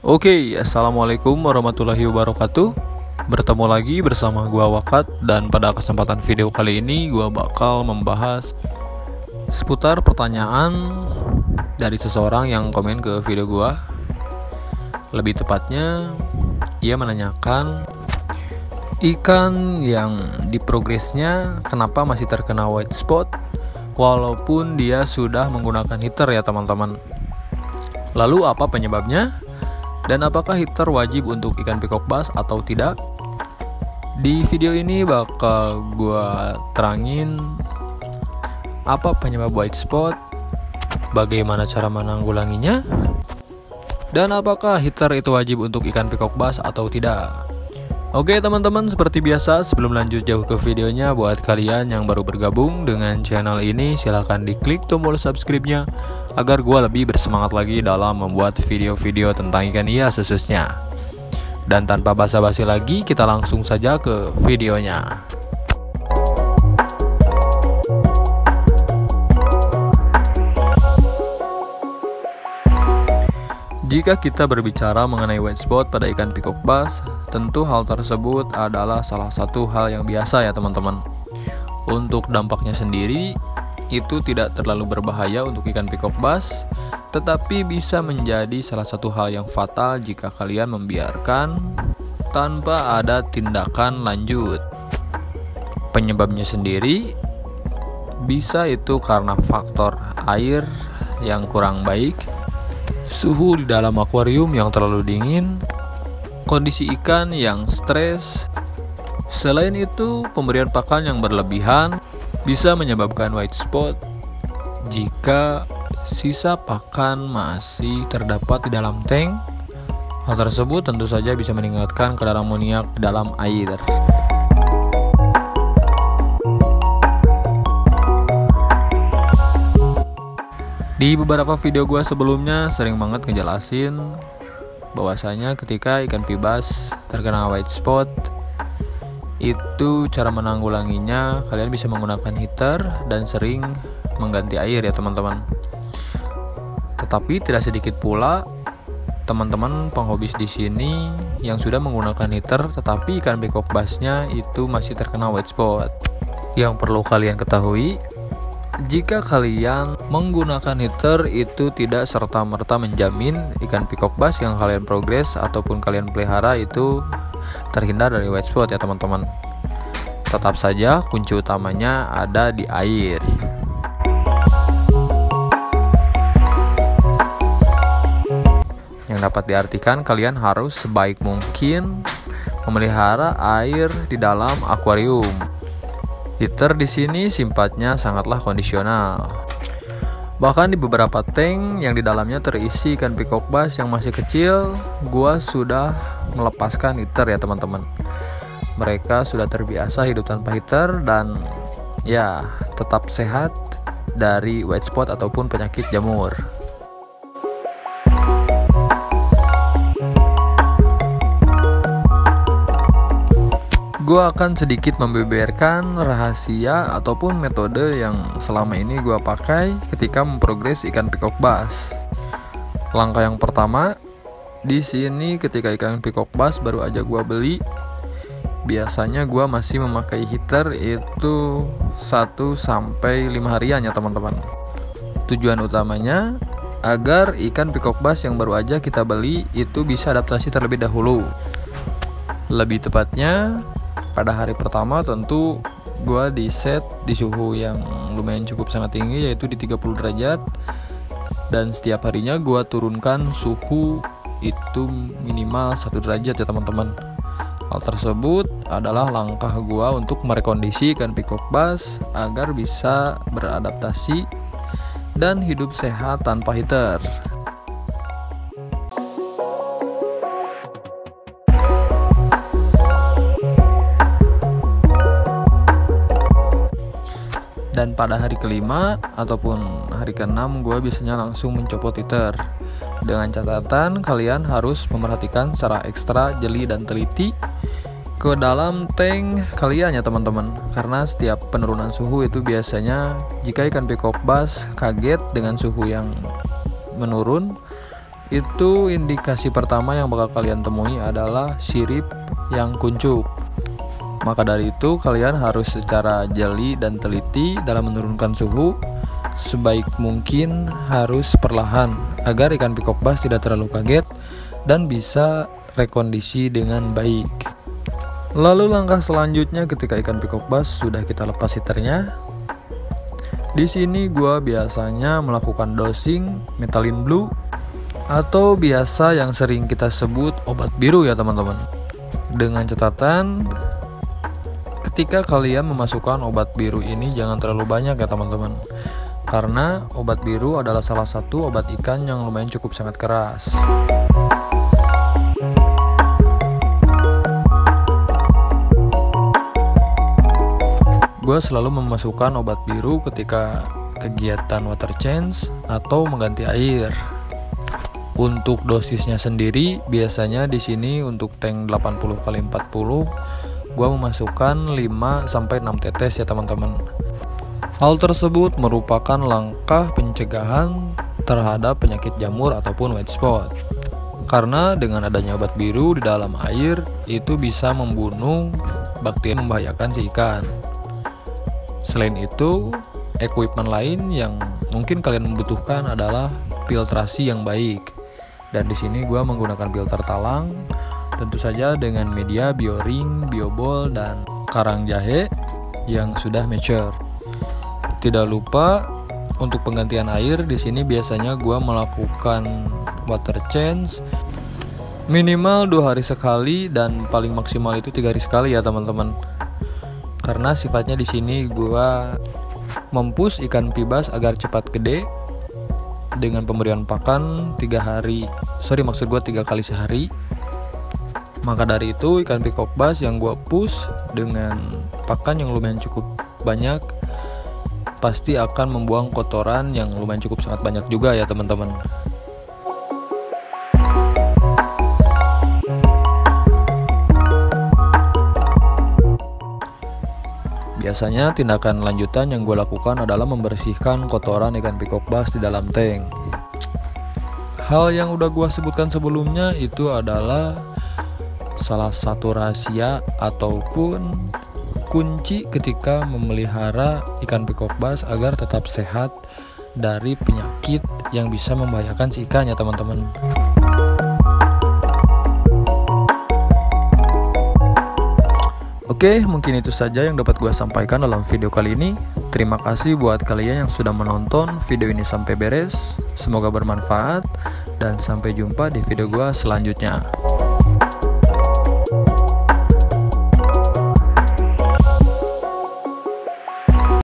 Oke, assalamualaikum warahmatullahi wabarakatuh. Bertemu lagi bersama gua Wakat. Dan pada kesempatan video kali ini gua bakal membahas seputar pertanyaan dari seseorang yang komen ke video gua. Lebih tepatnya, ia menanyakan ikan yang di progresnya kenapa masih terkena white spot walaupun dia sudah menggunakan heater ya teman-teman. Lalu apa penyebabnya? Dan apakah heater wajib untuk ikan peacock bass atau tidak? Di video ini bakal gua terangin apa penyebab white spot, bagaimana cara menanggulanginya, dan apakah heater itu wajib untuk ikan peacock bass atau tidak. Oke teman-teman, seperti biasa sebelum lanjut jauh ke videonya, buat kalian yang baru bergabung dengan channel ini, silahkan diklik tombol subscribe-nya agar gue lebih bersemangat lagi dalam membuat video-video tentang ikan hias khususnya. Dan tanpa basa-basi lagi, kita langsung saja ke videonya. Jika kita berbicara mengenai white spot pada ikan peacock bass, tentu hal tersebut adalah salah satu hal yang biasa ya teman-teman. Untuk dampaknya sendiri, itu tidak terlalu berbahaya untuk ikan peacock bass, tetapi bisa menjadi salah satu hal yang fatal jika kalian membiarkan tanpa ada tindakan lanjut. Penyebabnya sendiri bisa itu karena faktor air yang kurang baik, suhu di dalam akuarium yang terlalu dingin, kondisi ikan yang stres. Selain itu, pemberian pakan yang berlebihan bisa menyebabkan white spot jika sisa pakan masih terdapat di dalam tank. Hal tersebut tentu saja bisa meningkatkan kadar amoniak di dalam air. Di beberapa video gue sebelumnya sering banget ngejelasin bahwasanya ketika ikan bass terkena white spot, itu cara menanggulanginya kalian bisa menggunakan heater dan sering mengganti air ya teman-teman. Tetapi tidak sedikit pula teman-teman penghobis di sini yang sudah menggunakan heater tetapi ikan peacock bassnya itu masih terkena white spot. Yang perlu kalian ketahui, jika kalian menggunakan heater itu tidak serta-merta menjamin ikan peacock bass yang kalian progres ataupun kalian pelihara itu terhindar dari white spot ya teman-teman. Tetap saja kunci utamanya ada di air. Yang dapat diartikan kalian harus sebaik mungkin memelihara air di dalam akuarium. Heater di sini sifatnya sangatlah kondisional. Bahkan di beberapa tank yang di dalamnya terisi ikan peacock bass yang masih kecil, gua sudah melepaskan heater ya teman-teman. Mereka sudah terbiasa hidup tanpa heater dan ya tetap sehat dari white spot ataupun penyakit jamur. Gue akan sedikit membeberkan rahasia ataupun metode yang selama ini gue pakai ketika memprogres ikan peacock bass. Langkah yang pertama, di sini ketika ikan peacock bass baru aja gue beli, biasanya gue masih memakai heater itu 1-5 harian ya teman-teman. Tujuan utamanya agar ikan peacock bass yang baru aja kita beli itu bisa adaptasi terlebih dahulu. Lebih tepatnya, pada hari pertama tentu gue di set di suhu yang lumayan cukup sangat tinggi, yaitu di 30 derajat. Dan setiap harinya gue turunkan suhu itu minimal 1 derajat ya teman-teman. Hal tersebut adalah langkah gue untuk merekondisi ikan peacock bass agar bisa beradaptasi dan hidup sehat tanpa heater. Dan pada hari kelima ataupun hari keenam gue biasanya langsung mencopot heater. Dengan catatan kalian harus memperhatikan secara ekstra jeli dan teliti ke dalam tank kalian ya teman-teman. Karena setiap penurunan suhu itu biasanya jika ikan peacock bass kaget dengan suhu yang menurun, Itu indikasi pertama yang bakal kalian temui adalah sirip yang kuncup. Maka dari itu kalian harus secara jeli dan teliti dalam menurunkan suhu. Sebaik mungkin harus perlahan agar ikan peacock bass tidak terlalu kaget dan bisa rekondisi dengan baik. Lalu langkah selanjutnya ketika ikan peacock bass sudah kita lepas heaternya. Di sini gua biasanya melakukan dosing Methylene Blue atau biasa yang sering kita sebut obat biru ya teman-teman. Dengan catatan, ketika kalian memasukkan obat biru ini jangan terlalu banyak ya teman-teman. Karena obat biru adalah salah satu obat ikan yang lumayan cukup sangat keras. Gue selalu memasukkan obat biru ketika kegiatan water change atau mengganti air. Untuk dosisnya sendiri biasanya di sini untuk tank 80x40 gua memasukkan 5-6 tetes ya teman-teman. Hal tersebut merupakan langkah pencegahan terhadap penyakit jamur ataupun white spot. Karena dengan adanya obat biru di dalam air itu bisa membunuh bakteri membahayakan si ikan. Selain itu, equipment lain yang mungkin kalian membutuhkan adalah filtrasi yang baik. Dan di sini gue menggunakan filter talang, tentu saja dengan media bioring, biobol, dan karang jahe yang sudah mature. Tidak lupa untuk penggantian air di sini biasanya gue melakukan water change minimal 2 hari sekali dan paling maksimal itu 3 hari sekali ya teman-teman. Karena sifatnya di sini gue mempush ikan pibas agar cepat gede dengan pemberian pakan 3 kali sehari. Maka dari itu ikan peacock bass yang gue push dengan pakan yang lumayan cukup banyak pasti akan membuang kotoran yang lumayan cukup sangat banyak juga ya teman-teman. Biasanya tindakan lanjutan yang gue lakukan adalah membersihkan kotoran ikan peacock bass di dalam tank. Hal yang udah gue sebutkan sebelumnya itu adalah salah satu rahasia ataupun kunci ketika memelihara ikan peacock bass agar tetap sehat dari penyakit yang bisa membahayakan si ikan ya teman-teman. Oke, mungkin itu saja yang dapat gue sampaikan dalam video kali ini. Terima kasih buat kalian yang sudah menonton video ini sampai beres. Semoga bermanfaat dan sampai jumpa di video gue selanjutnya.